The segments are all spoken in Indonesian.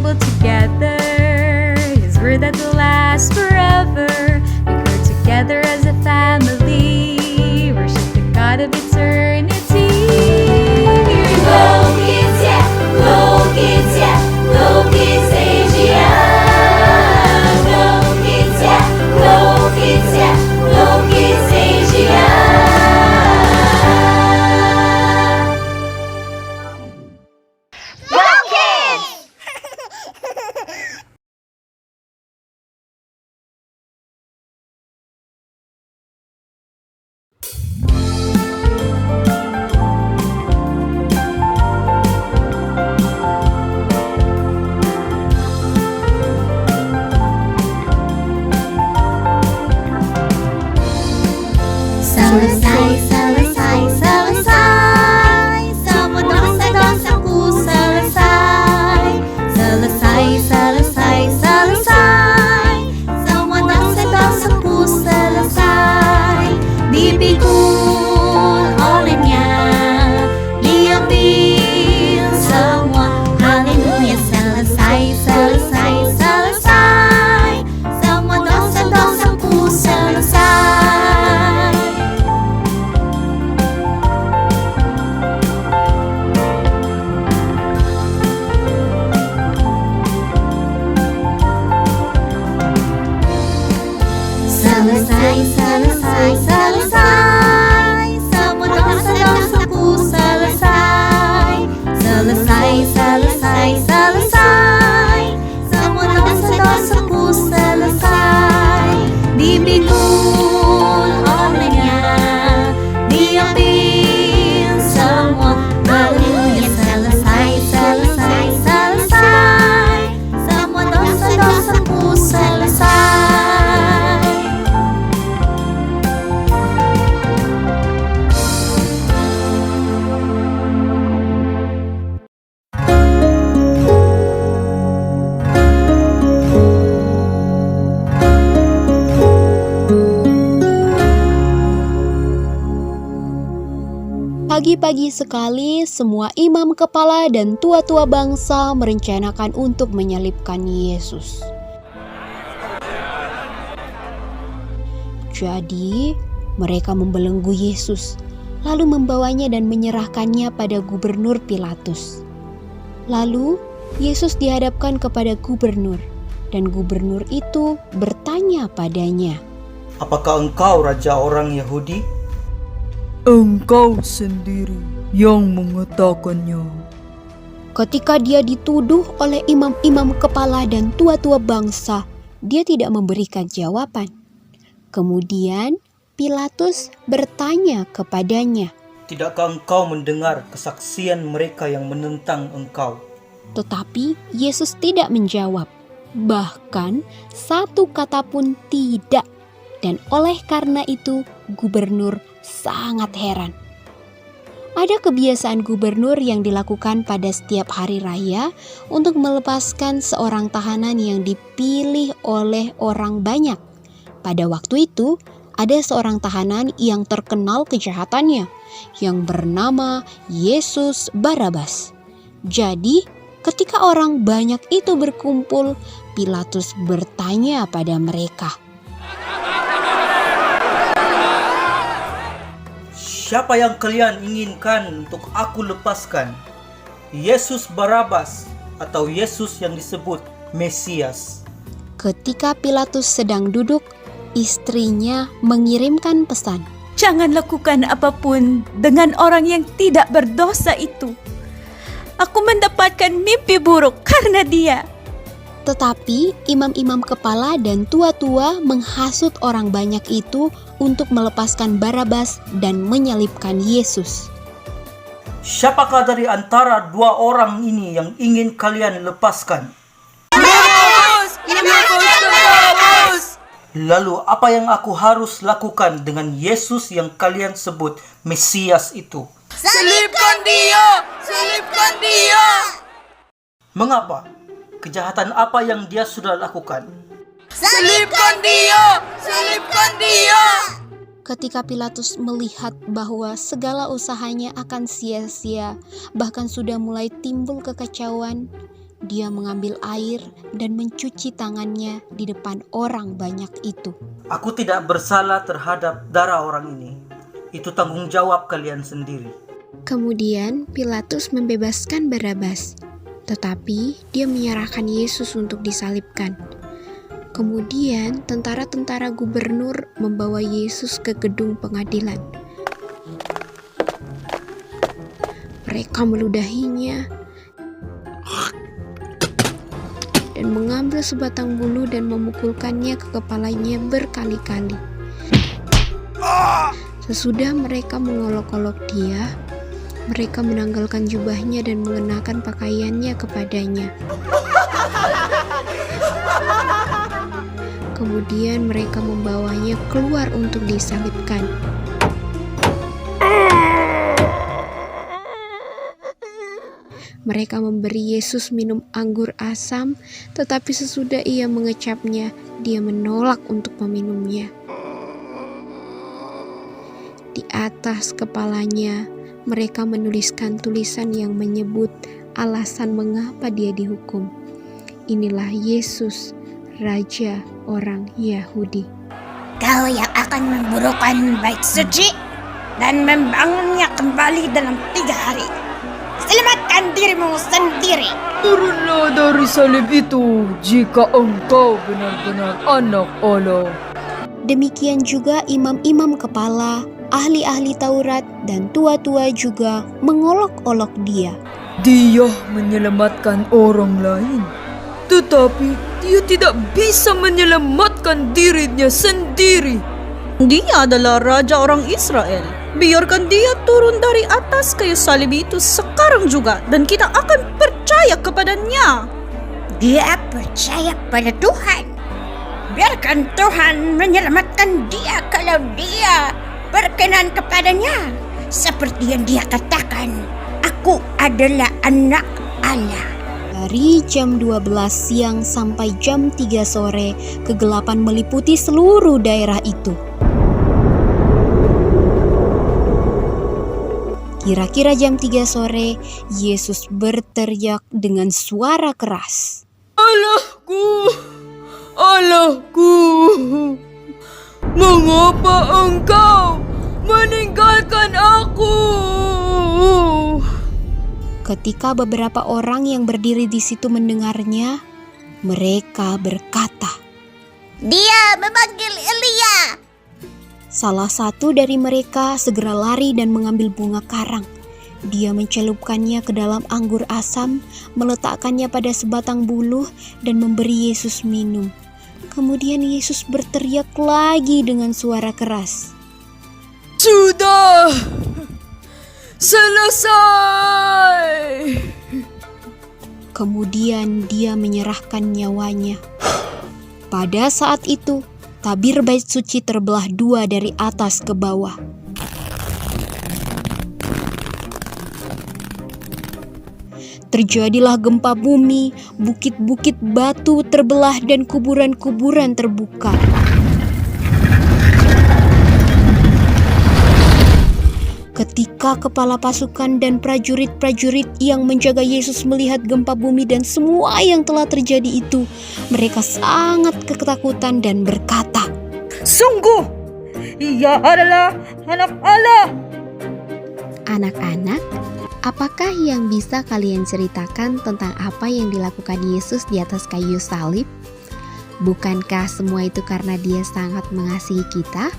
people together, His word that will last forever. We grow together as a family, worship the God of eternity. Go Kids, yeah! Go Kids, yeah! Go Kids Asia! Go Kids, yeah! Go Kids, yeah! Go Kids Asia! Go Kids! Selesai, selesai, selesai. Semua dosa-dosaku selesai. Selesai, selesai, selesai. Semua dosa-dosaku selesai. Dipikul olehnya, diambil semua. Haleluya, selesai, selesai, selesai. Semua dosa-dosaku selesai. Selesai, selesai, selesai. Semua dosa-dosaku selesai. Selesai, selesai, selesai. Semua dosa-dosaku selesai. Dipikul olehnya, diambil semua. Haleluya, selesai, selesai, selesai. Semua dosa-dosaku selesai. Pagi-pagi sekali, semua imam kepala dan tua-tua bangsa merencanakan untuk menyalibkan Yesus. Jadi, mereka membelenggu Yesus, lalu membawanya dan menyerahkannya pada gubernur Pilatus. Lalu, Yesus dihadapkan kepada gubernur, dan gubernur itu bertanya padanya, "Apakah engkau raja orang Yahudi?" Engkau sendiri yang mengatakannya. Ketika dia dituduh oleh imam-imam kepala dan tua-tua bangsa, dia tidak memberikan jawaban. Kemudian Pilatus bertanya kepadanya, "Tidakkah engkau mendengar kesaksian mereka yang menentang engkau?" tetapi Yesus tidak menjawab, bahkan satu kata pun tidak. Dan oleh karena itu, gubernur sangat heran. Ada kebiasaan gubernur yang dilakukan pada setiap hari raya untuk melepaskan seorang tahanan yang dipilih oleh orang banyak. Pada waktu itu, ada seorang tahanan yang terkenal kejahatannya, yang bernama Yesus Barabas. Jadi, ketika orang banyak itu berkumpul, Pilatus bertanya pada mereka, "Siapa yang kalian inginkan untuk aku lepaskan? Yesus Barabas atau Yesus yang disebut Mesias?" Ketika Pilatus sedang duduk, istrinya mengirimkan pesan. Jangan lakukan apapun dengan orang yang tidak berdosa itu. Aku mendapatkan mimpi buruk karena dia. Tetapi imam-imam kepala dan tua-tua menghasut orang banyak itu untuk melepaskan Barabas dan menyalibkan Yesus. "Siapakah dari antara dua orang ini yang ingin kalian lepaskan?" "Lalu apa yang aku harus lakukan dengan Yesus yang kalian sebut Mesias itu?" Salibkan dia! Salibkan dia! "Mengapa? Kejahatan apa yang dia sudah lakukan?" Salibkan dia! Salibkan dia! Ketika Pilatus melihat bahwa segala usahanya akan sia-sia, bahkan sudah mulai timbul kekacauan, dia mengambil air dan mencuci tangannya di depan orang banyak itu. Aku tidak bersalah terhadap darah orang ini. Itu tanggung jawab kalian sendiri. Kemudian Pilatus membebaskan Barabas, tetapi dia menyerahkan Yesus untuk disalibkan. Kemudian tentara-tentara gubernur membawa Yesus ke gedung pengadilan. Mereka meludahinya dan mengambil sebatang bulu dan memukulkannya ke kepalanya berkali-kali. Sesudah mereka mengolok-olok dia, mereka menanggalkan jubahnya dan mengenakan pakaiannya kepadanya. Kemudian mereka membawanya keluar untuk disalibkan. Mereka memberi Yesus minum anggur asam, tetapi sesudah ia mengecapnya, dia menolak untuk meminumnya. Di atas kepalanya, mereka menuliskan tulisan yang menyebut alasan mengapa dia dihukum. Inilah Yesus, Raja orang Yahudi. Kau yang akan memburukan bait suci dan membangunnya kembali dalam 3 hari. Selamatkan dirimu sendiri. Turunlah dari salib itu jika engkau benar-benar anak Allah. Demikian juga imam-imam kepala, ahli-ahli Taurat, dan tua-tua juga mengolok-olok dia. Dia menyelamatkan orang lain, tetapi dia tidak bisa menyelamatkan dirinya sendiri. Dia adalah Raja orang Israel. Biarkan dia turun dari atas kayu salib itu sekarang juga dan kita akan percaya kepadanya. Dia percaya pada Tuhan. Biarkan Tuhan menyelamatkan dia kalau dia berkenan kepadanya. Seperti yang dia katakan, aku adalah anak Allah. Dari jam 12 siang sampai jam 3 sore, kegelapan meliputi seluruh daerah itu. Kira-kira jam 3 sore, Yesus berteriak dengan suara keras. Allahku, Allahku, mengapa engkau meninggalkan aku? Ketika beberapa orang yang berdiri di situ mendengarnya, mereka berkata, Dia memanggil Elia. salah satu dari mereka segera lari dan mengambil bunga karang. Dia mencelupkannya ke dalam anggur asam, meletakkannya pada sebatang buluh, dan memberi Yesus minum. Kemudian Yesus berteriak lagi dengan suara keras, Sudah selesai. Kemudian dia menyerahkan nyawanya. Pada saat itu, tabir bait suci terbelah 2 dari atas ke bawah. Terjadilah gempa bumi, bukit-bukit batu terbelah dan kuburan-kuburan terbuka. Ketika kepala pasukan dan prajurit-prajurit yang menjaga Yesus melihat gempa bumi dan semua yang telah terjadi itu, mereka sangat ketakutan dan berkata, Sungguh, ia adalah anak Allah. "Anak-anak, apakah yang bisa kalian ceritakan tentang apa yang dilakukan Yesus di atas kayu salib? Bukankah semua itu karena Dia sangat mengasihi kita?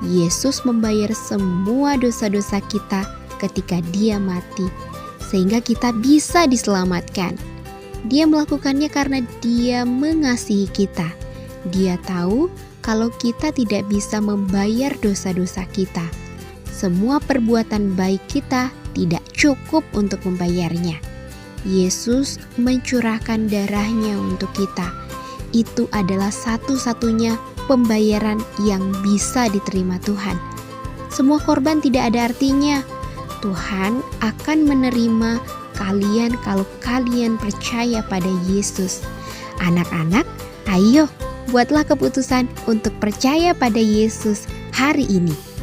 Yesus membayar semua dosa-dosa kita ketika Dia mati, sehingga kita bisa diselamatkan. Dia melakukannya karena Dia mengasihi kita. Dia tahu kalau kita tidak bisa membayar dosa-dosa kita. Semua perbuatan baik kita tidak cukup untuk membayarnya. Yesus mencurahkan darahnya untuk kita. Itu adalah satu-satunya pembayaran yang bisa diterima Tuhan. Semua korban tidak ada artinya. Tuhan akan menerima kalian kalau kalian percaya pada Yesus. Anak-anak, ayo buatlah keputusan untuk percaya pada Yesus hari ini.